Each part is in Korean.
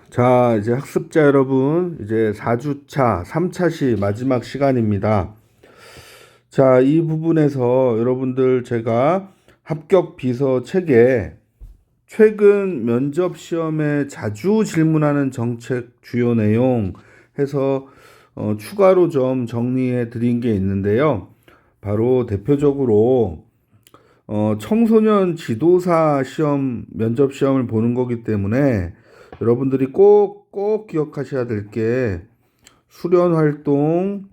자, 이제 학습자 여러분, 이제 4주차, 3차시 마지막 시간입니다. 자, 이 부분에서 여러분들 제가 합격 비서 책에 최근 면접 시험에 자주 질문하는 정책 주요 내용 해서 추가로 좀 정리해 드린 게 있는데요. 바로 대표적으로 청소년 지도사 시험, 면접 시험을 보는 거기 때문에 여러분들이 꼭 기억하셔야 될 게 수련 활동,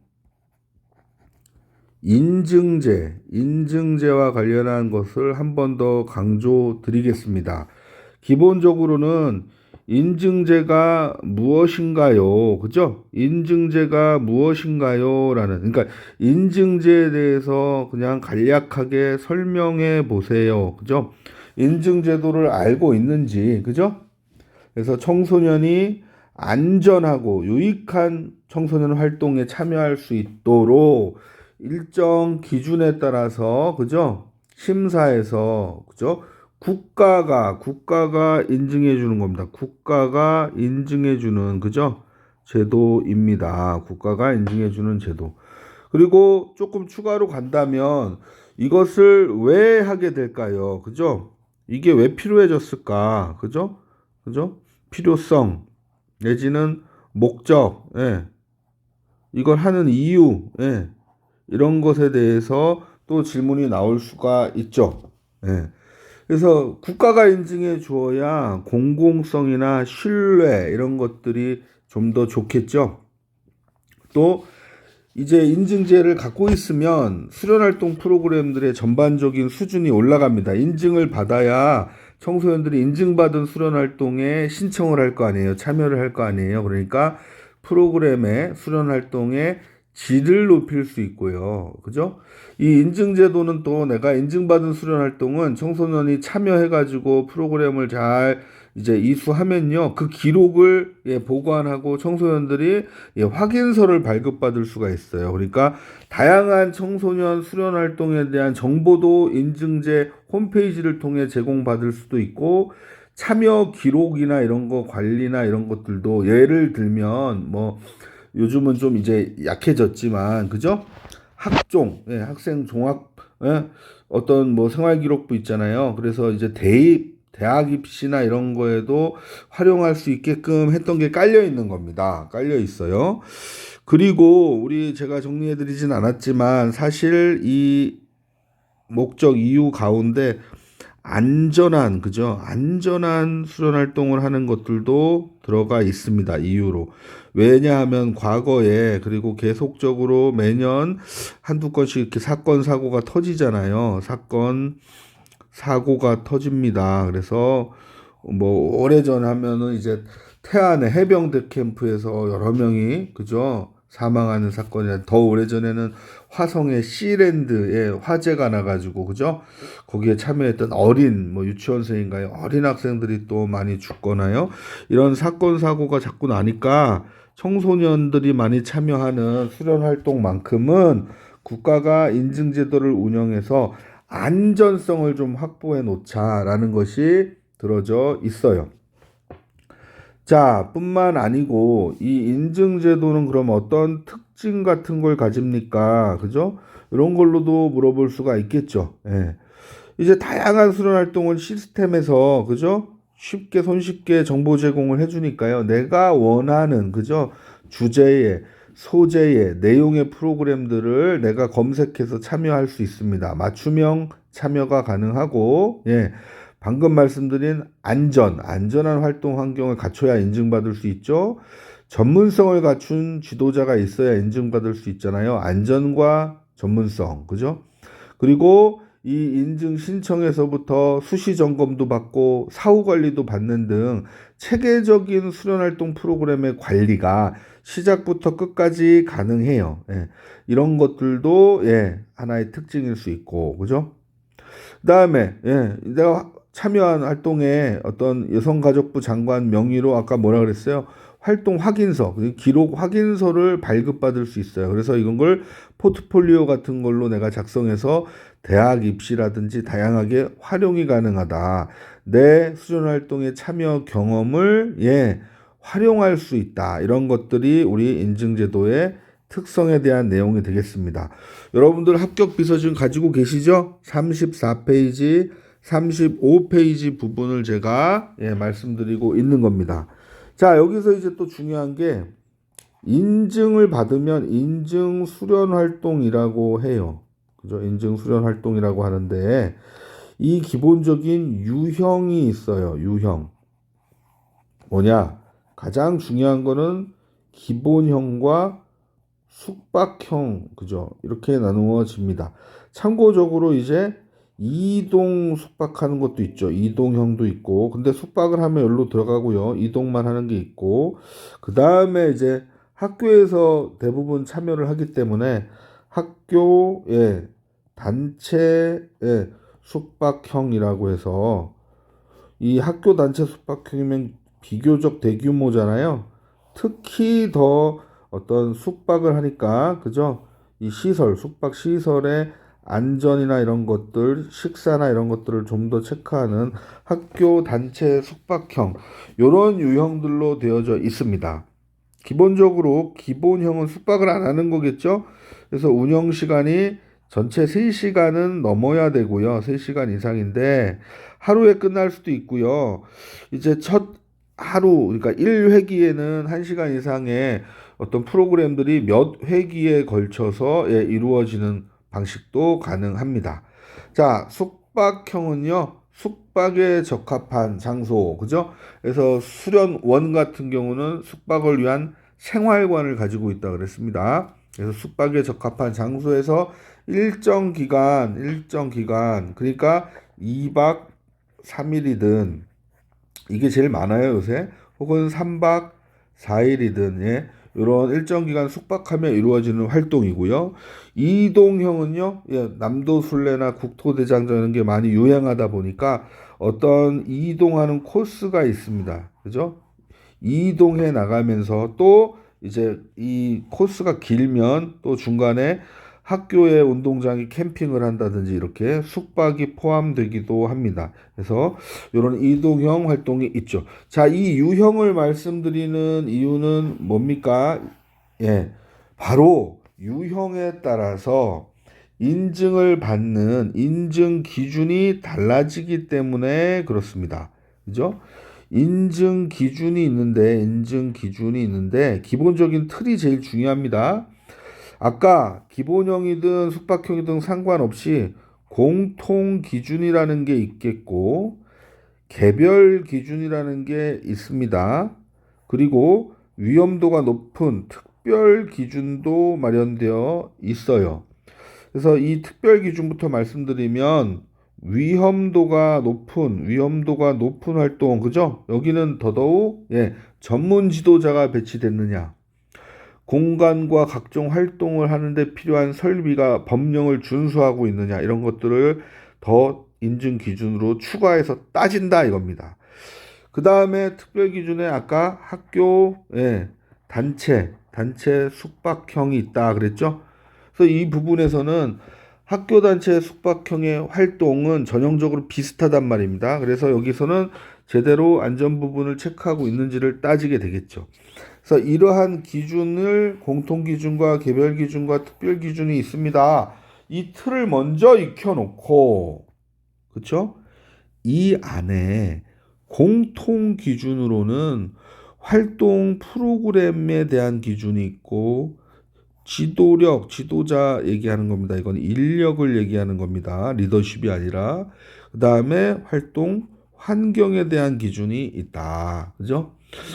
인증제와 관련한 것을 한 번 더 강조 드리겠습니다. 기본적으로는 인증제가 무엇인가요? 그죠? 인증제가 무엇인가요? 그러니까 인증제에 대해서 그냥 간략하게 설명해 보세요. 그죠? 인증제도를 알고 있는지, 그죠? 그래서 청소년이 안전하고 유익한 청소년 활동에 참여할 수 있도록 일정 기준에 따라서 그죠? 심사해서 그죠? 국가가 인증해 주는 겁니다. 국가가 인증해 주는 그죠? 제도입니다. 국가가 인증해 주는 제도. 그리고 조금 추가로 간다면 이것을 왜 하게 될까요? 그죠? 이게 왜 필요해졌을까? 그죠? 그죠? 필요성 내지는 목적, 예. 이걸 하는 이유, 예. 이런 것에 대해서 또 질문이 나올 수가 있죠. 예. 그래서 국가가 인증해 주어야 공공성이나 신뢰 이런 것들이 좀 더 좋겠죠. 또 이제 인증제를 갖고 있으면 수련활동 프로그램들의 전반적인 수준이 올라갑니다. 인증을 받아야 청소년들이 인증받은 수련활동에 신청을 할 거 아니에요. 참여를 할 거 아니에요. 그러니까 프로그램의 수련활동의 질을 높일 수 있고요. 그죠? 이 인증제도는 또 내가 인증받은 수련활동은 청소년이 참여해가지고 프로그램을 잘 이제 이수하면요. 그 기록을 보관하고 청소년들이 확인서를 발급받을 수가 있어요. 그러니까 다양한 청소년 수련 활동에 대한 정보도 인증제 홈페이지를 통해 제공받을 수도 있고 참여 기록이나 이런 거 관리나 이런 것들도 예를 들면 뭐 요즘은 좀 이제 약해졌지만 그죠? 학종, 학생 종합 어떤 뭐 생활 기록부 있잖아요. 그래서 이제 대학 입시나 이런 거에도 활용할 수 있게끔 했던 게 깔려 있는 겁니다. 깔려 있어요. 그리고 우리 제가 정리해 드리진 않았지만 사실 이 목적 이유 가운데 안전한 그죠? 안전한 수련 활동을 하는 것들도 들어가 있습니다. 이유로. 왜냐하면 과거에 그리고 계속적으로 매년 한두 건씩 이렇게 사건 사고가 터지잖아요. 사고가 터집니다. 그래서 뭐 오래전 하면은 이제 태안의 해병대 캠프에서 여러 명이 그죠? 사망하는 사건이 더 오래전에는 화성의 시랜드에 화재가 나가지고 그죠? 거기에 참여했던 어린 뭐 유치원생인가요? 어린 학생들이 또 많이 죽거나요. 이런 사건 사고가 자꾸 나니까 청소년들이 많이 참여하는 수련 활동만큼은 국가가 인증제도를 운영해서 안전성을 좀 확보해 놓자라는 것이 들어져 있어요. 자, 뿐만 아니고 이 인증제도는 그럼 어떤 특징 같은 걸 가집니까? 그죠? 이런 걸로도 물어볼 수가 있겠죠. 예. 이제 다양한 수련 활동을 시스템에서 그죠? 쉽게 손쉽게 정보 제공을 해주니까요. 내가 원하는 그죠? 주제의 소재의 내용의 프로그램들을 내가 검색해서 참여할 수 있습니다. 맞춤형 참여가 가능하고 예. 방금 말씀드린 안전한 활동 환경을 갖춰야 인증받을 수 있죠. 전문성을 갖춘 지도자가 있어야 인증받을 수 있잖아요. 안전과 전문성, 그죠? 그리고 이 인증 신청에서부터 수시 점검도 받고 사후 관리도 받는 등 체계적인 수련 활동 프로그램의 관리가 시작부터 끝까지 가능해요. 예. 이런 것들도 하나의 특징일 수 있고, 그죠? 그다음에 내가 참여한 활동에 어떤 여성가족부 장관 명의로 아까 뭐라 그랬어요? 활동 확인서, 기록 확인서를 발급받을 수 있어요. 그래서 이런 걸 포트폴리오 같은 걸로 내가 작성해서 대학 입시라든지 다양하게 활용이 가능하다. 내 수련 활동에 참여 경험을 활용할 수 있다. 이런 것들이 우리 인증제도의 특성에 대한 내용이 되겠습니다. 여러분들 합격 비서 지금 가지고 계시죠? 34페이지, 35페이지 부분을 제가 말씀드리고 있는 겁니다. 자, 여기서 이제 또 중요한 게 인증을 받으면 인증 수련 활동이라고 해요. 그죠? 인증 수련 활동이라고 하는데 이 기본적인 유형이 있어요. 유형. 뭐냐? 가장 중요한 거는 기본형과 숙박형, 그죠? 이렇게 나누어집니다. 참고적으로 이제 이동 숙박하는 것도 있죠. 이동형도 있고, 근데 숙박을 하면 여기로 들어가고요. 이동만 하는 게 있고, 그 다음에 이제 학교에서 대부분 참여를 하기 때문에 학교의 단체 숙박형이라고 해서 이 학교 단체 숙박형이면 비교적 대규모잖아요. 특히 더 어떤 숙박을 하니까 그죠? 이 시설, 숙박 시설의 안전이나 이런 것들, 식사나 이런 것들을 좀 더 체크하는 학교 단체 숙박형 이런 유형들로 되어져 있습니다. 기본적으로 기본형은 숙박을 안 하는 거겠죠? 그래서 운영 시간이 전체 3시간은 넘어야 되고요. 3시간 이상인데 하루에 끝날 수도 있고요. 이제 첫 하루, 그러니까 1회기에는 1시간 이상의 어떤 프로그램들이 몇 회기에 걸쳐서 이루어지는 방식도 가능합니다. 자, 숙박형은요. 숙박에 적합한 장소, 그죠? 그래서 수련원 같은 경우는 숙박을 위한 생활관을 가지고 있다 그랬습니다. 그래서 숙박에 적합한 장소에서 일정 기간, 그러니까 2박 3일이든 이게 제일 많아요, 요새. 혹은 3박 4일이든 이런 일정 기간 숙박하며 이루어지는 활동이고요. 이동형은요, 남도순례나 국토대장정 이런 게 많이 유행하다 보니까 어떤 이동하는 코스가 있습니다. 그죠? 이동해 나가면서 또 이제 이 코스가 길면 또 중간에 학교의 운동장에 캠핑을 한다든지 이렇게 숙박이 포함되기도 합니다. 그래서 이런 이동형 활동이 있죠. 자, 이 유형을 말씀드리는 이유는 뭡니까? 바로 유형에 따라서 인증을 받는 인증 기준이 달라지기 때문에 그렇습니다. 그죠? 인증 기준이 있는데 기본적인 틀이 제일 중요합니다. 아까 기본형이든 숙박형이든 상관없이 공통 기준이라는 게 있겠고 개별 기준이라는 게 있습니다. 그리고 위험도가 높은 특별 기준도 마련되어 있어요. 그래서 이 특별 기준부터 말씀드리면 위험도가 높은 활동, 그죠? 여기는 더더욱 전문 지도자가 배치됐느냐, 공간과 각종 활동을 하는데 필요한 설비가 법령을 준수하고 있느냐, 이런 것들을 더 인증 기준으로 추가해서 따진다 이겁니다. 그 다음에 특별 기준에 아까 학교 단체 숙박형이 있다 그랬죠. 그래서 이 부분에서는 학교 단체 숙박형의 활동은 전형적으로 비슷하단 말입니다. 그래서 여기서는 제대로 안전 부분을 체크하고 있는지를 따지게 되겠죠. 그래서 이러한 기준을 공통 기준과 개별 기준과 특별 기준이 있습니다. 이 틀을 먼저 익혀놓고, 그렇죠? 이 안에 공통 기준으로는 활동 프로그램에 대한 기준이 있고 지도력, 지도자 얘기하는 겁니다. 이건 인력을 얘기하는 겁니다. 리더십이 아니라. 그 다음에 활동 환경에 대한 기준이 있다. 그죠?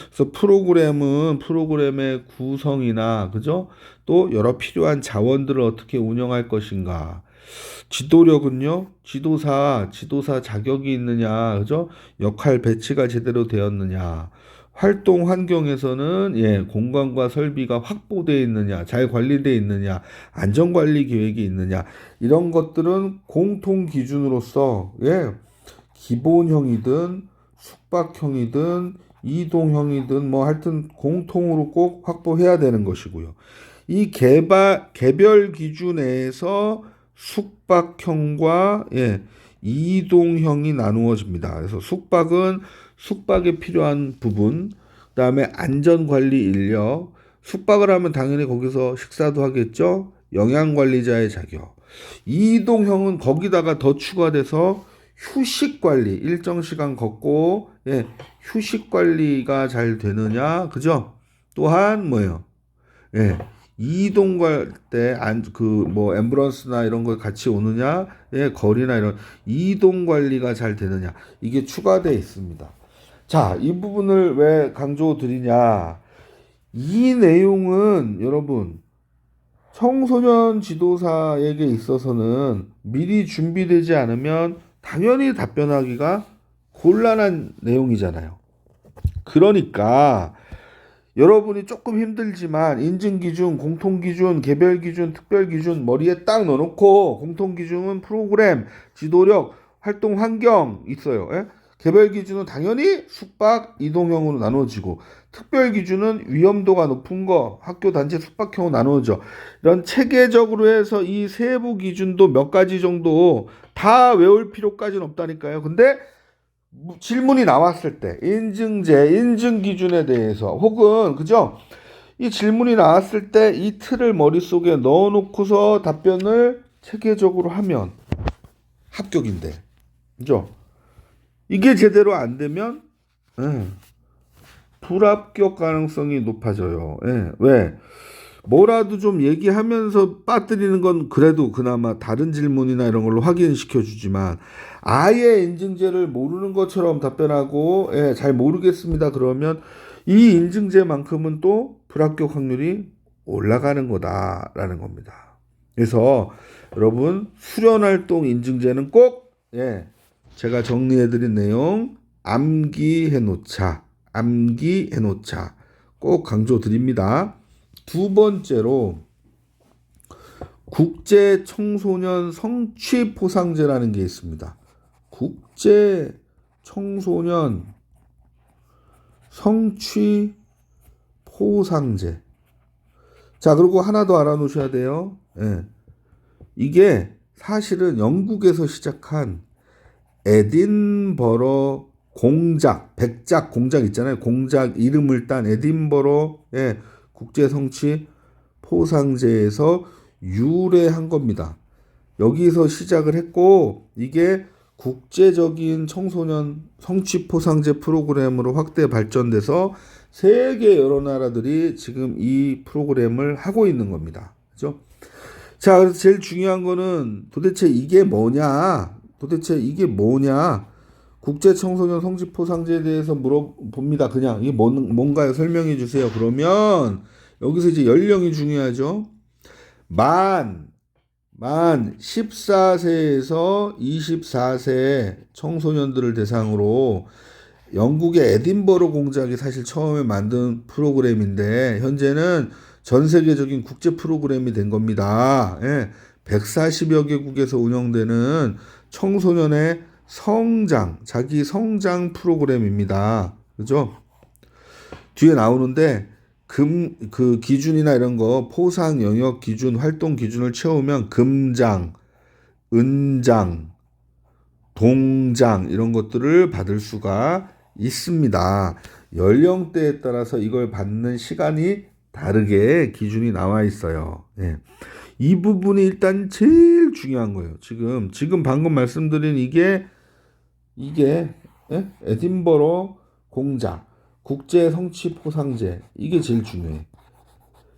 그래서 프로그램의 구성이나, 그죠? 또 여러 필요한 자원들을 어떻게 운영할 것인가. 지도력은요, 지도사 자격이 있느냐, 그죠? 역할 배치가 제대로 되었느냐. 활동 환경에서는 공간과 설비가 확보되어 있느냐, 잘 관리되어 있느냐, 안전관리 계획이 있느냐, 이런 것들은 공통 기준으로서 기본형이든 숙박형이든 이동형이든 뭐 하여튼 공통으로 꼭 확보해야 되는 것이고요. 이 개별 기준 내에서 숙박형과 이동형이 나누어집니다. 그래서 숙박은 숙박에 필요한 부분, 그다음에 안전관리 인력, 숙박을 하면 당연히 거기서 식사도 하겠죠. 영양관리자의 자격. 이동형은 거기다가 더 추가돼서 휴식관리, 일정 시간 걷고, 예, 휴식관리가 잘 되느냐, 그죠? 또한 뭐예요? 예, 이동 갈 때 뭐 앰뷸런스나 이런 거 같이 오느냐, 예, 거리나 이런 이동 관리가 잘 되느냐, 이게 추가돼 있습니다. 자, 이 부분을 왜 강조 드리냐? 이 내용은 여러분 청소년 지도사에게 있어서는 미리 준비되지 않으면 당연히 답변하기가 곤란한 내용이잖아요. 그러니까 여러분이 조금 힘들지만 인증기준, 공통기준, 개별기준, 특별기준 머리에 딱 넣어놓고 공통기준은 프로그램, 지도력, 활동 환경 있어요. 예? 개별기준은 당연히 숙박, 이동형으로 나눠지고 특별기준은 위험도가 높은 거, 학교 단체 숙박형으로 나누어져. 이런 체계적으로 해서 이 세부 기준도 몇 가지 정도 다 외울 필요까지는 없다니까요. 근데 질문이 나왔을 때 인증제, 인증 기준에 대해서 혹은 그죠? 이 질문이 나왔을 때 이 틀을 머릿속에 넣어놓고서 답변을 체계적으로 하면 합격인데, 그죠? 이게 제대로 안 되면 불합격 가능성이 높아져요. 예, 왜? 뭐라도 좀 얘기하면서 빠뜨리는 건 그래도 그나마 다른 질문이나 이런 걸로 확인시켜 주지만 아예 인증제를 모르는 것처럼 답변하고 예, 잘 모르겠습니다. 그러면 이 인증제만큼은 또 불합격 확률이 올라가는 거다라는 겁니다. 그래서 여러분 수련활동 인증제는 꼭 예, 제가 정리해드린 내용 암기해 놓자. 암기해 놓자. 꼭 강조드립니다. 두 번째로 국제 청소년 성취 포상제라는 게 있습니다. 국제 청소년 성취 포상제. 자, 그리고 하나 더 알아놓으셔야 돼요. 예. 이게 사실은 영국에서 시작한 에딘버러 공작, 백작 공작 있잖아요. 공작 이름을 딴 에딘버러 국제 성취 포상제에서 유래한 겁니다. 여기서 시작을 했고 이게 국제적인 청소년 성취 포상제 프로그램으로 확대 발전돼서 세계 여러 나라들이 지금 이 프로그램을 하고 있는 겁니다. 그죠? 자, 그래서 제일 중요한 거는 도대체 이게 뭐냐? 국제 청소년 성취 포상제에 대해서 물어봅니다. 그냥 이게 뭔가요? 설명해 주세요. 그러면 여기서 이제 연령이 중요하죠. 만 14세에서 24세 청소년들을 대상으로 영국의 에딘버러 공작이 사실 처음에 만든 프로그램인데 현재는 전 세계적인 국제 프로그램이 된 겁니다. 140여 개국에서 운영되는 청소년의 자기 성장 프로그램입니다. 그죠? 뒤에 나오는데 그 기준이나 이런 거 포상 영역 기준, 활동 기준을 채우면 금장, 은장, 동장 이런 것들을 받을 수가 있습니다. 연령대에 따라서 이걸 받는 시간이 다르게 기준이 나와 있어요. 예. 이 부분이 일단 제일 중요한 거예요. 지금 방금 말씀드린 이게 에딘버러 공작 국제 성취 포상제 이게 제일 중요해.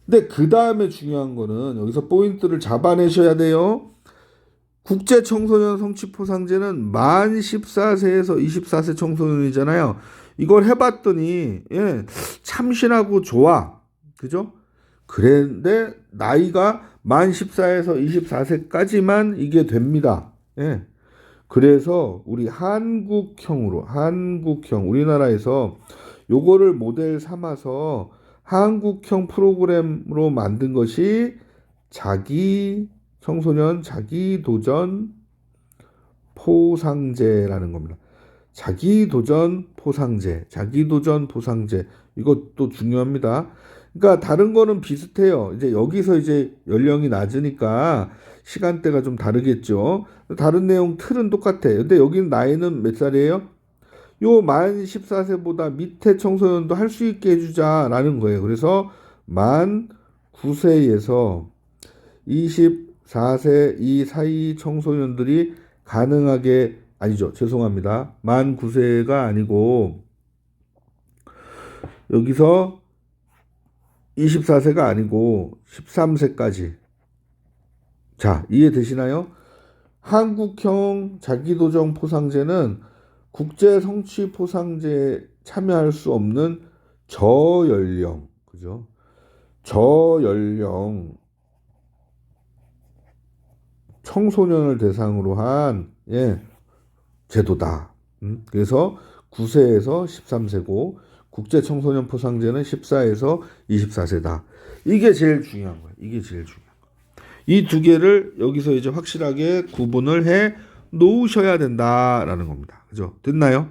근데 그 다음에 중요한 거는 여기서 포인트를 잡아내셔야 돼요. 국제 청소년 성취 포상제는 만 14세에서 24세 청소년이잖아요. 이걸 해봤더니 참신하고 좋아. 그죠? 그런데 나이가 만 14에서 24세까지만 이게 됩니다. 그래서 우리 한국형 우리나라에서 요거를 모델 삼아서 한국형 프로그램으로 만든 것이 청소년 자기도전 포상제라는 겁니다. 자기도전 포상제. 이것도 중요합니다. 그러니까 다른 거는 비슷해요. 이제 여기서 이제 연령이 낮으니까 시간대가 좀 다르겠죠. 다른 내용 틀은 똑같아. 근데 여기는 나이는 몇 살이에요? 요 만 14세보다 밑에 청소년도 할 수 있게 해주자라는 거예요. 그래서 만 9세에서 24세 이 사이 청소년들이 가능하게, 아니죠. 죄송합니다. 만 9세가 아니고 여기서 24세가 아니고 13세까지. 자, 이해되시나요? 한국형 자기도정 포상제는 국제 성취 포상제에 참여할 수 없는 저연령, 그죠? 저연령 청소년을 대상으로 한 제도다. 그래서 9세에서 13세고 국제 청소년 포상제는 14에서 24세다. 이게 제일 중요한 거예요. 이게 제일 중요한 거예요. 이 두 개를 여기서 이제 확실하게 구분을 해 놓으셔야 된다라는 겁니다. 그죠? 됐나요?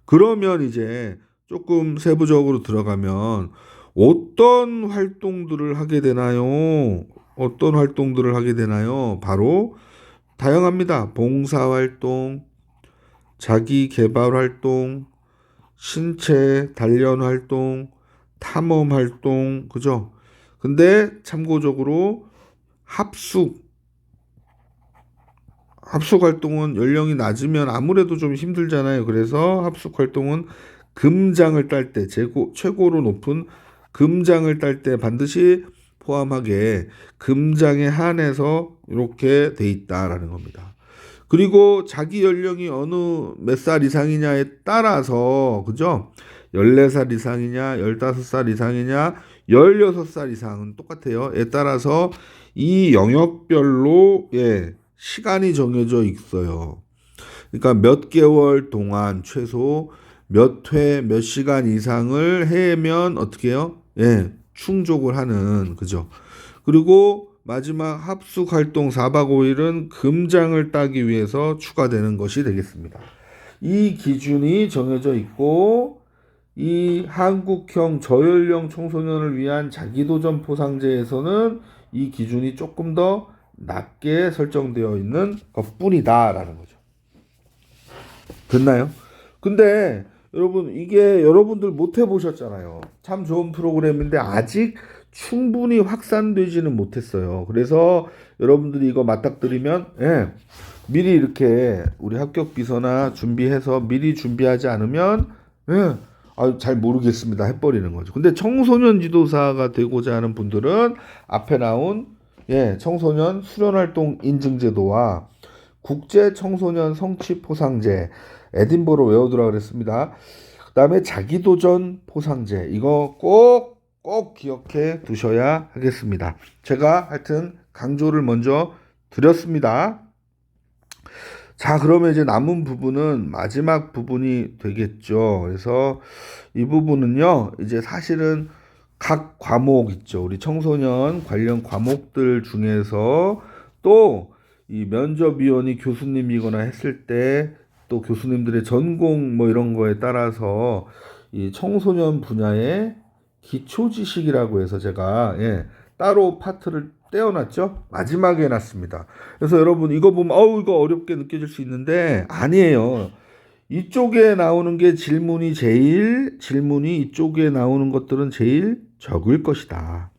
그러면 이제 조금 세부적으로 들어가면 어떤 활동들을 하게 되나요? 어떤 활동들을 하게 되나요? 바로 다양합니다. 봉사활동, 자기개발활동, 신체 단련활동, 탐험활동, 그죠? 근데 참고적으로 합숙활동은 연령이 낮으면 아무래도 좀 힘들잖아요. 그래서 합숙활동은 금장을 딸 때, 최고로 높은 금장을 딸 때 반드시 포함하게 금장에 한해서 이렇게 돼 있다라는 겁니다. 그리고 자기 연령이 어느 몇 살 이상이냐에 따라서, 그죠? 14살 이상이냐, 15살 이상이냐, 16살 이상은 똑같아요. 에 따라서 이 영역별로 시간이 정해져 있어요. 그러니까 몇 개월 동안 최소 몇 회, 몇 시간 이상을 해면 어떻게 해요? 충족을 하는, 그죠? 그리고 마지막 합숙 활동 4박 5일은 금장을 따기 위해서 추가되는 것이 되겠습니다. 이 기준이 정해져 있고, 이 한국형 저연령 청소년을 위한 자기도전 포상제에서는 이 기준이 조금 더 낮게 설정되어 있는 것뿐이다라는 거죠. 됐나요? 근데 여러분, 이게 여러분들 못 해보셨잖아요. 참 좋은 프로그램인데 아직 충분히 확산되지는 못했어요. 그래서 여러분들이 이거 맞닥뜨리면 미리 이렇게 우리 합격 비서나 준비해서 미리 준비하지 않으면 잘 모르겠습니다 해버리는 거죠. 근데 청소년 지도사가 되고자 하는 분들은 앞에 나온 청소년 수련활동 인증제도와 국제 청소년 성취 포상제, 에딘버러 외워두라 그랬습니다. 그 다음에 자기도전 포상제, 이거 꼭 기억해 두셔야 하겠습니다. 제가 하여튼 강조를 먼저 드렸습니다. 자, 그러면 이제 남은 부분은 마지막 부분이 되겠죠. 그래서 이 부분은요, 이제 사실은 각 과목 있죠. 우리 청소년 관련 과목들 중에서 또 이 면접위원이 교수님이거나 했을 때 또 교수님들의 전공 뭐 이런 거에 따라서 이 청소년 분야의 기초 지식이라고 해서 제가 따로 파트를 떼어놨죠. 마지막에 해놨습니다. 그래서 여러분 이거 보면 이거 어렵게 느껴질 수 있는데 아니에요. 이쪽에 나오는 게 질문이 이쪽에 나오는 것들은 제일 적을 것이다.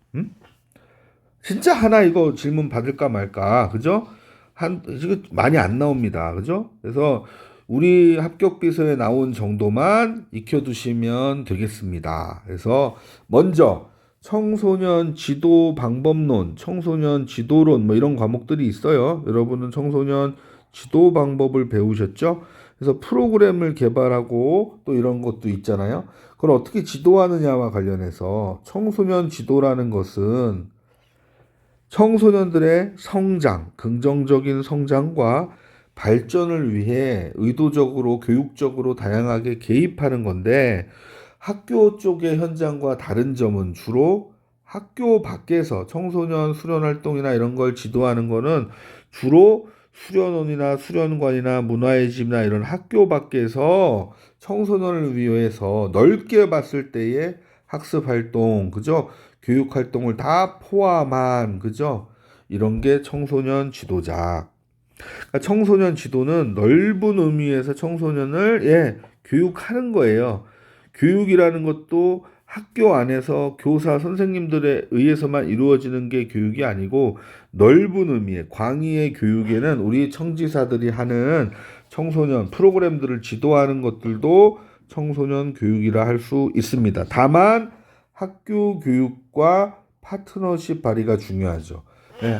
진짜 하나 이거 질문 받을까 말까, 그죠? 이거 많이 안 나옵니다, 그죠? 그래서 우리 합격 비서에 나온 정도만 익혀두시면 되겠습니다. 그래서 먼저 청소년 지도 방법론, 청소년 지도론 뭐 이런 과목들이 있어요. 여러분은 청소년 지도 방법을 배우셨죠? 그래서 프로그램을 개발하고 또 이런 것도 있잖아요. 그걸 어떻게 지도하느냐와 관련해서 청소년 지도라는 것은 청소년들의 성장, 긍정적인 성장과 발전을 위해 의도적으로 교육적으로 다양하게 개입하는 건데, 학교 쪽의 현장과 다른 점은 주로 학교 밖에서 청소년 수련활동이나 이런 걸 지도하는 거는 주로 수련원이나 수련관이나 문화의 집이나 이런 학교 밖에서 청소년을 위해서 넓게 봤을 때의 학습활동, 그죠? 교육활동을 다 포함한, 그죠? 이런 게 청소년 지도자. 그러니까 청소년 지도는 넓은 의미에서 청소년을 교육하는 거예요. 교육이라는 것도 학교 안에서 교사 선생님들에 의해서만 이루어지는 게 교육이 아니고 넓은 의미의 광의의 교육에는 우리 청지사들이 하는 청소년 프로그램들을 지도하는 것들도 청소년 교육이라 할 수 있습니다. 다만 학교 교육과 파트너십 발휘가 중요하죠.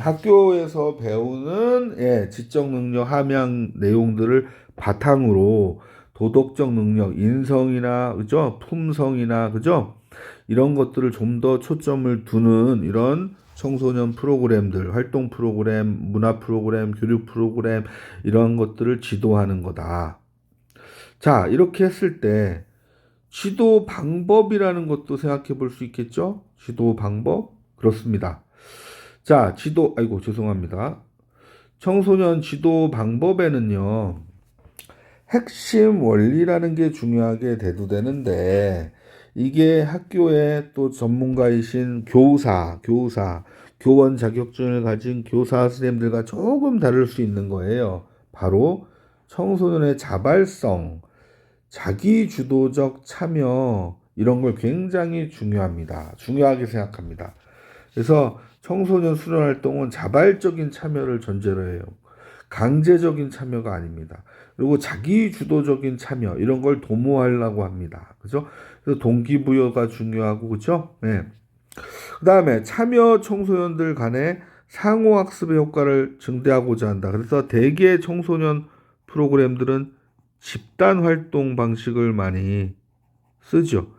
학교에서 배우는 지적 능력 함양 내용들을 바탕으로 도덕적 능력, 인성이나 그죠? 품성이나 그죠? 이런 것들을 좀 더 초점을 두는 이런 청소년 프로그램들, 활동 프로그램, 문화 프로그램, 교육 프로그램 이런 것들을 지도하는 거다. 자, 이렇게 했을 때 지도 방법이라는 것도 생각해 볼 수 있겠죠? 지도 방법? 그렇습니다. 자, 아이고, 죄송합니다. 청소년 지도 방법에는요, 핵심 원리라는 게 중요하게 대두되는데, 이게 학교에 또 전문가이신 교원 자격증을 가진 교사 선생님들과 조금 다를 수 있는 거예요. 바로 청소년의 자발성, 자기 주도적 참여, 이런 걸 굉장히 중요하게 생각합니다. 그래서 청소년 수련 활동은 자발적인 참여를 전제로 해요. 강제적인 참여가 아닙니다. 그리고 자기 주도적인 참여 이런 걸 도모하려고 합니다. 그죠? 그래서 동기부여가 중요하고 그죠? 네. 그다음에 참여 청소년들 간의 상호 학습의 효과를 증대하고자 한다. 그래서 대개 청소년 프로그램들은 집단 활동 방식을 많이 쓰죠.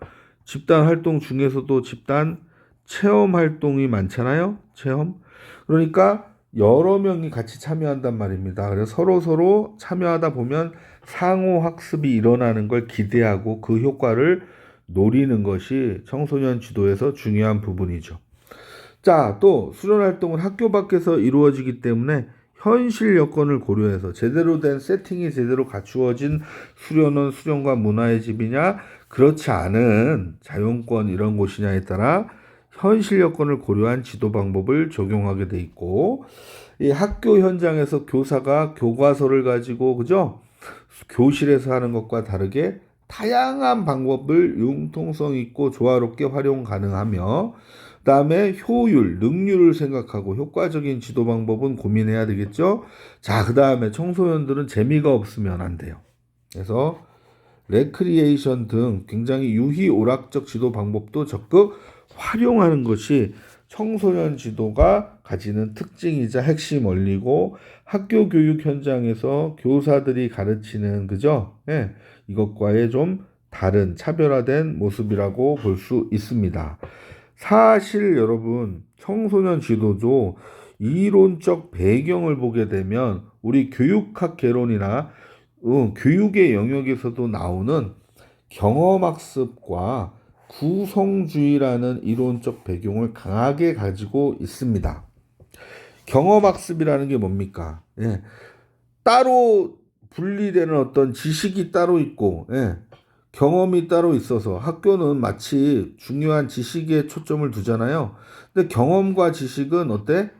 집단 활동 중에서도 집단 체험 활동이 많잖아요. 체험. 그러니까 여러 명이 같이 참여한단 말입니다. 그래서 서로 참여하다 보면 상호 학습이 일어나는 걸 기대하고 그 효과를 노리는 것이 청소년 지도에서 중요한 부분이죠. 자, 또 수련 활동은 학교 밖에서 이루어지기 때문에 현실 여건을 고려해서 제대로 된 세팅이 제대로 갖추어진 수련원, 수련관 문화의 집이냐, 그렇지 않은 자연권 이런 곳이냐에 따라 현실 여건을 고려한 지도 방법을 적용하게 돼 있고, 이 학교 현장에서 교사가 교과서를 가지고 그죠? 교실에서 하는 것과 다르게 다양한 방법을 융통성 있고 조화롭게 활용 가능하며, 그다음에 효율, 능률을 생각하고 효과적인 지도 방법은 고민해야 되겠죠. 자, 그다음에 청소년들은 재미가 없으면 안 돼요. 그래서 레크리에이션 등 굉장히 유희오락적 지도 방법도 적극 활용하는 것이 청소년 지도가 가지는 특징이자 핵심 원리고, 학교 교육 현장에서 교사들이 가르치는 그죠? 이것과의 좀 다른 차별화된 모습이라고 볼 수 있습니다. 사실 여러분, 청소년 지도도 이론적 배경을 보게 되면 우리 교육학 개론이나 교육의 영역에서도 나오는 경험학습과 구성주의라는 이론적 배경을 강하게 가지고 있습니다. 경험학습이라는 게 뭡니까? 따로 분리되는 어떤 지식이 따로 있고, 경험이 따로 있어서 학교는 마치 중요한 지식에 초점을 두잖아요. 근데 경험과 지식은 어때?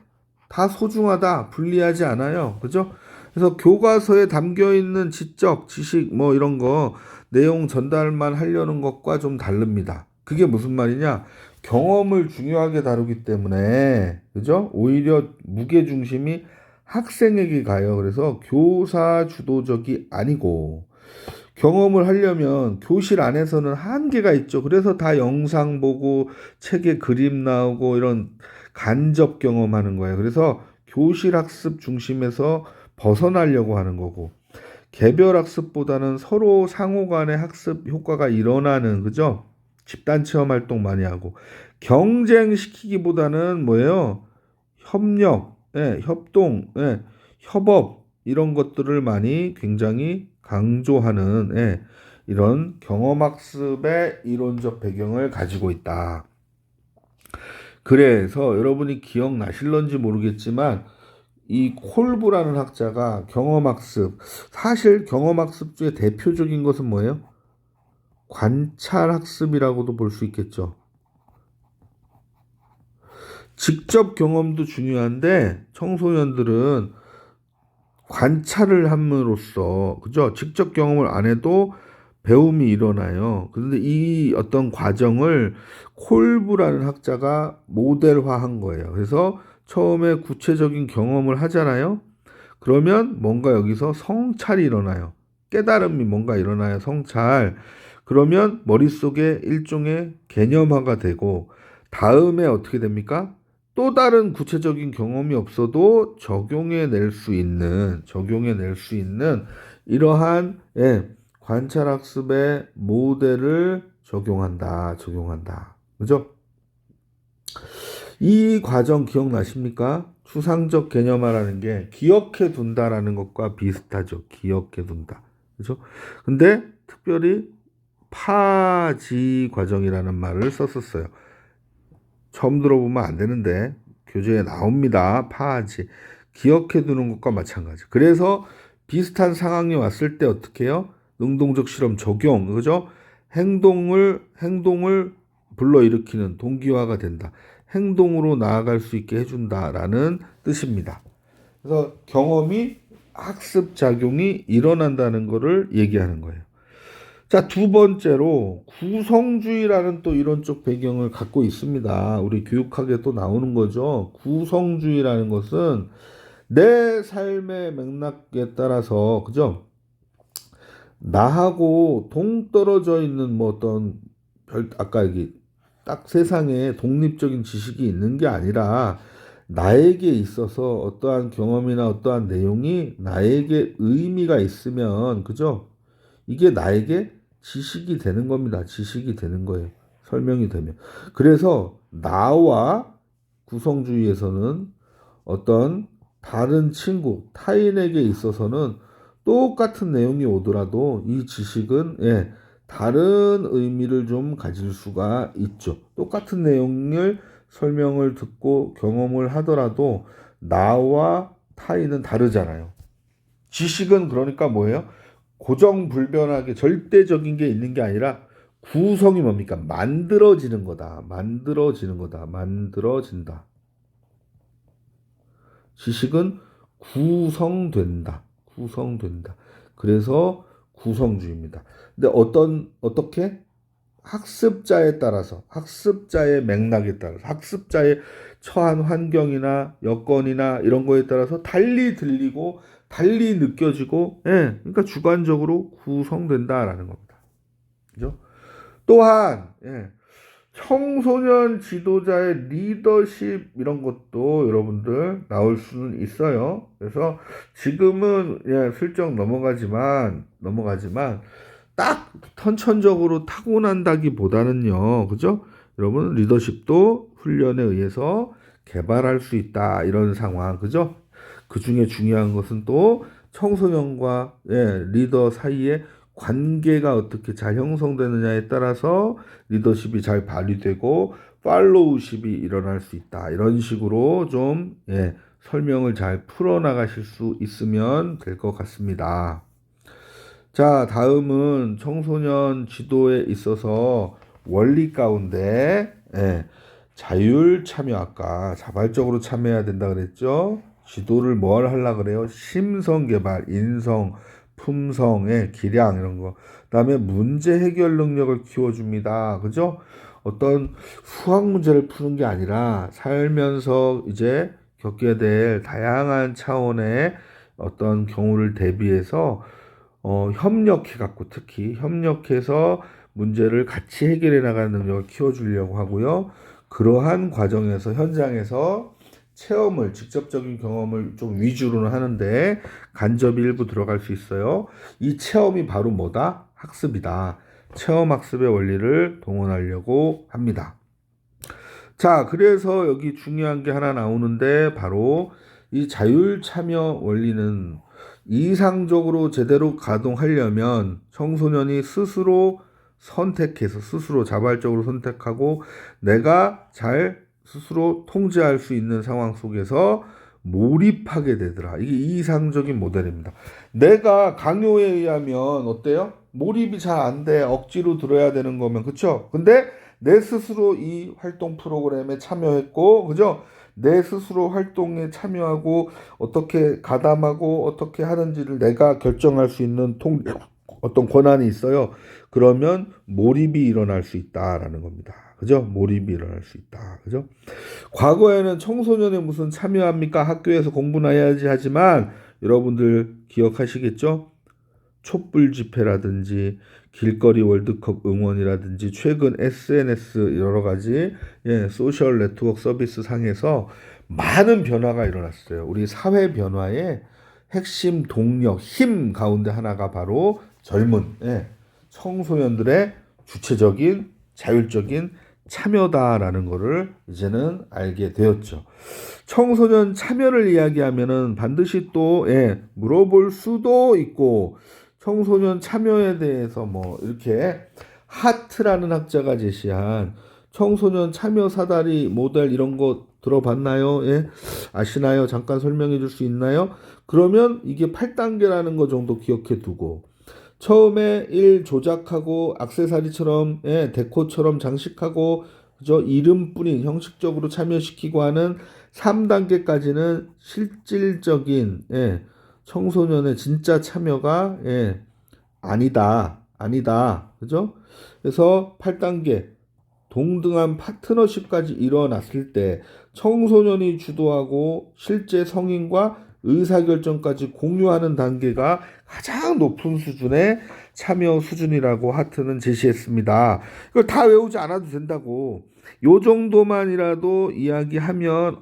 다 소중하다. 분리하지 않아요. 그죠? 그래서 교과서에 담겨 있는 지적, 지식 뭐 이런 거 내용 전달만 하려는 것과 좀 다릅니다. 그게 무슨 말이냐? 경험을 중요하게 다루기 때문에 그죠? 오히려 무게 중심이 학생에게 가요. 그래서 교사 주도적이 아니고, 경험을 하려면 교실 안에서는 한계가 있죠. 그래서 다 영상 보고 책에 그림 나오고 이런 간접 경험하는 거예요. 그래서 교실 학습 중심에서 벗어나려고 하는 거고, 개별 학습보다는 서로 상호 간의 학습 효과가 일어나는 그죠? 집단 체험 활동 많이 하고, 경쟁시키기보다는 뭐예요? 협력, 협동, 협업 이런 것들을 많이 굉장히 강조하는 이런 경험학습의 이론적 배경을 가지고 있다. 그래서 여러분이 기억나실런지 모르겠지만 이 콜브라는 학자가 경험학습, 사실 경험학습 중에 대표적인 것은 뭐예요? 관찰학습이라고도 볼 수 있겠죠. 직접 경험도 중요한데 청소년들은 관찰을 함으로써 그죠? 직접 경험을 안 해도 배움이 일어나요. 그런데 이 어떤 과정을 콜브라는 학자가 모델화한 거예요. 그래서 처음에 구체적인 경험을 하잖아요. 그러면 뭔가 여기서 성찰이 일어나요. 깨달음이 뭔가 일어나요. 성찰. 그러면 머릿속에 일종의 개념화가 되고 다음에 어떻게 됩니까? 또 다른 구체적인 경험이 없어도 적용해낼 수 있는 이러한 관찰학습의 모델을 적용한다. 그죠? 이 과정 기억나십니까? 추상적 개념화라는 게 기억해 둔다라는 것과 비슷하죠. 기억해 둔다. 그죠? 근데 특별히 파지 과정이라는 말을 썼었어요. 처음 들어보면 안 되는데 교재에 나옵니다. 파지. 기억해 두는 것과 마찬가지. 그래서 비슷한 상황이 왔을 때 어떻게 해요? 능동적 실험 적용. 그죠? 행동을 불러일으키는 동기화가 된다. 행동으로 나아갈 수 있게 해준다라는 뜻입니다. 그래서 경험이 학습 작용이 일어난다는 것을 얘기하는 거예요. 자, 두 번째로 구성주의라는 또 이론적 배경을 갖고 있습니다. 우리 교육학에 또 나오는 거죠. 구성주의라는 것은 내 삶의 맥락에 따라서 그죠? 나하고 동떨어져 있는 뭐 어떤 아까 여기 딱 세상에 독립적인 지식이 있는 게 아니라 나에게 있어서 어떠한 경험이나 어떠한 내용이 나에게 의미가 있으면 그죠? 이게 나에게 지식이 되는 겁니다. 지식이 되는 거예요. 설명이 되면. 그래서 나와 구성주의에서는 어떤 다른 친구, 타인에게 있어서는 똑같은 내용이 오더라도 이 지식은 다른 의미를 좀 가질 수가 있죠. 똑같은 내용을 설명을 듣고 경험을 하더라도 나와 타인은 다르잖아요. 지식은 그러니까 뭐예요? 고정불변하게 절대적인 게 있는 게 아니라 구성이 뭡니까? 만들어지는 거다. 만들어진다. 지식은 구성된다. 그래서 구성주의입니다. 근데 어떻게? 학습자의 맥락에 따라서, 학습자의 처한 환경이나 여건이나 이런 거에 따라서 달리 들리고, 달리 느껴지고, 그러니까 주관적으로 구성된다라는 겁니다. 그죠? 또한, 청소년 지도자의 리더십 이런 것도 여러분들 나올 수는 있어요. 그래서 지금은 슬쩍 넘어가지만 딱 선천적으로 타고난다기보다는요. 그죠? 여러분 리더십도 훈련에 의해서 개발할 수 있다. 이런 상황. 그죠? 그 중에 중요한 것은 또 청소년과 리더 사이에 관계가 어떻게 잘 형성되느냐에 따라서 리더십이 잘 발휘되고 팔로우십이 일어날 수 있다. 이런 식으로 좀 설명을 잘 풀어나가실 수 있으면 될 것 같습니다. 자, 다음은 청소년 지도에 있어서 원리 가운데 자율 참여 아까 자발적으로 참여해야 된다 그랬죠? 지도를 뭘 하려고 그래요? 심성 개발, 인성, 품성의 기량 이런 거. 그다음에 문제 해결 능력을 키워줍니다. 그죠? 어떤 수학 문제를 푸는 게 아니라 살면서 이제 겪게 될 다양한 차원의 어떤 경우를 대비해서 협력해갖고 특히 협력해서 문제를 같이 해결해 나가는 능력을 키워주려고 하고요. 그러한 과정에서 현장에서 직접적인 경험을 좀 위주로는 하는데 간접이 일부 들어갈 수 있어요. 이 체험이 바로 뭐다? 학습이다. 체험학습의 원리를 동원하려고 합니다. 자, 그래서 여기 중요한 게 하나 나오는데 바로 이 자율참여 원리는 이상적으로 제대로 가동하려면 청소년이 스스로 자발적으로 선택하고 내가 잘 스스로 통제할 수 있는 상황 속에서 몰입하게 되더라. 이게 이상적인 모델입니다. 내가 강요에 의하면 어때요? 몰입이 잘 안 돼. 억지로 들어야 되는 거면, 그쵸? 근데 내 스스로 이 활동 프로그램에 참여했고, 그죠? 내 스스로 활동에 참여하고, 어떻게 가담하고, 어떻게 하는지를 내가 결정할 수 있는 어떤 권한이 있어요. 그러면 몰입이 일어날 수 있다라는 겁니다. 그죠? 몰입이 일어날 수 있다. 그죠? 과거에는 청소년에 무슨 참여합니까? 학교에서 공부나 해야지 하지만 여러분들 기억하시겠죠? 촛불 집회라든지 길거리 월드컵 응원이라든지 최근 SNS 여러 가지 소셜 네트워크 서비스 상에서 많은 변화가 일어났어요. 우리 사회 변화의 핵심 동력, 힘 가운데 하나가 바로 젊은 청소년들의 주체적인 자율적인 참여다라는 것을 이제는 알게 되었죠. 청소년 참여를 이야기하면은 반드시 또 물어볼 수도 있고 청소년 참여에 대해서 뭐 이렇게 하트라는 학자가 제시한 청소년 참여 사다리 모델 이런 거 들어봤나요? 아시나요? 잠깐 설명해 줄 수 있나요? 그러면 이게 8단계라는 거 정도 기억해 두고 처음에 1 조작하고 액세서리처럼 데코처럼 장식하고 그죠? 이름뿐인 형식적으로 참여시키고 하는 3단계까지는 실질적인 청소년의 진짜 참여가 아니다. 그죠? 그래서 8단계 동등한 파트너십까지 일어났을 때 청소년이 주도하고 실제 성인과 의사결정까지 공유하는 단계가 가장 높은 수준의 참여 수준이라고 하트는 제시했습니다. 이걸 다 외우지 않아도 된다고. 요 정도만이라도 이야기하면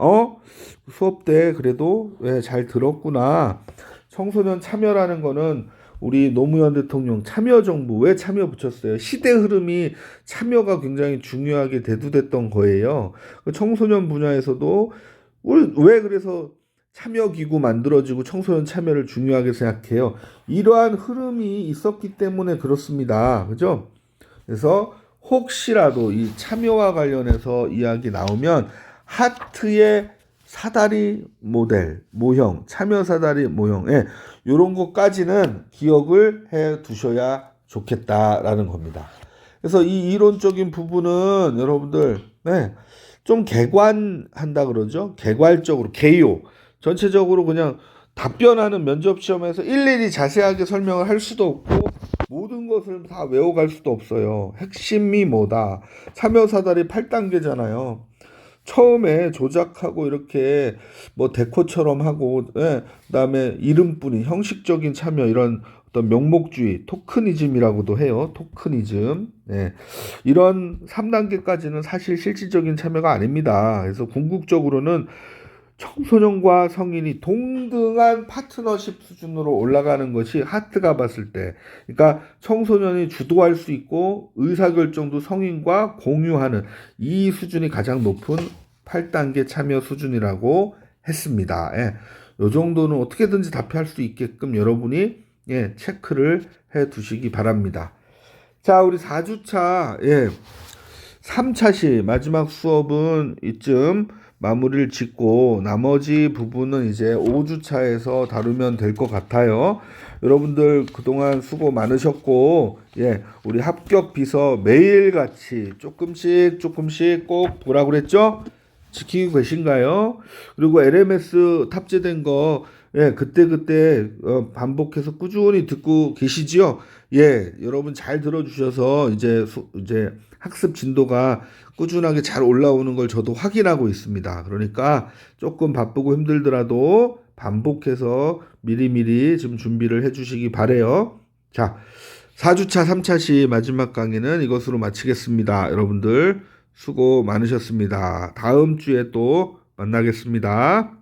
수업 때 그래도 잘 들었구나. 청소년 참여라는 거는 우리 노무현 대통령 참여정부 왜 참여 붙였어요? 시대 흐름이 참여가 굉장히 중요하게 대두됐던 거예요. 청소년 분야에서도 왜 그래서 참여기구 만들어지고 청소년 참여를 중요하게 생각해요. 이러한 흐름이 있었기 때문에 그렇습니다. 그죠? 그래서 혹시라도 이 참여와 관련해서 이야기 나오면 하트의 사다리 모델, 모형, 참여 사다리 모형, 이런 것까지는 기억을 해 두셔야 좋겠다라는 겁니다. 그래서 이 이론적인 부분은 여러분들 좀 개관한다 그러죠. 개괄적으로 개요. 전체적으로 그냥 답변하는 면접 시험에서 일일이 자세하게 설명을 할 수도 없고 모든 것을 다 외워갈 수도 없어요. 핵심이 뭐다. 참여 사다리 8단계잖아요. 처음에 조작하고 이렇게 뭐 데코처럼 하고 그다음에 이름뿐인 형식적인 참여 이런 어떤 명목주의 토크니즘이라고도 해요. 토크니즘. 이런 3단계까지는 사실 실질적인 참여가 아닙니다. 그래서 궁극적으로는 청소년과 성인이 동등한 파트너십 수준으로 올라가는 것이 하트가 봤을 때 그러니까 청소년이 주도할 수 있고 의사결정도 성인과 공유하는 이 수준이 가장 높은 8단계 참여 수준이라고 했습니다. 이 정도는 어떻게든지 답할 수 있게끔 여러분이 체크를 해 두시기 바랍니다. 자, 우리 4주차 3차시 마지막 수업은 이쯤 마무리를 짓고 나머지 부분은 이제 5주차에서 다루면 될 것 같아요. 여러분들 그동안 수고 많으셨고 우리 합격 비서 매일같이 조금씩 꼭 보라고 그랬죠? 지키고 계신가요? 그리고 LMS 탑재된 거 그때 반복해서 꾸준히 듣고 계시지요? 여러분 잘 들어주셔서 이제 학습 진도가 꾸준하게 잘 올라오는 걸 저도 확인하고 있습니다. 그러니까 조금 바쁘고 힘들더라도 반복해서 미리미리 좀 준비를 해주시기 바래요. 자, 4주차 3차시 마지막 강의는 이것으로 마치겠습니다. 여러분들 수고 많으셨습니다. 다음 주에 또 만나겠습니다.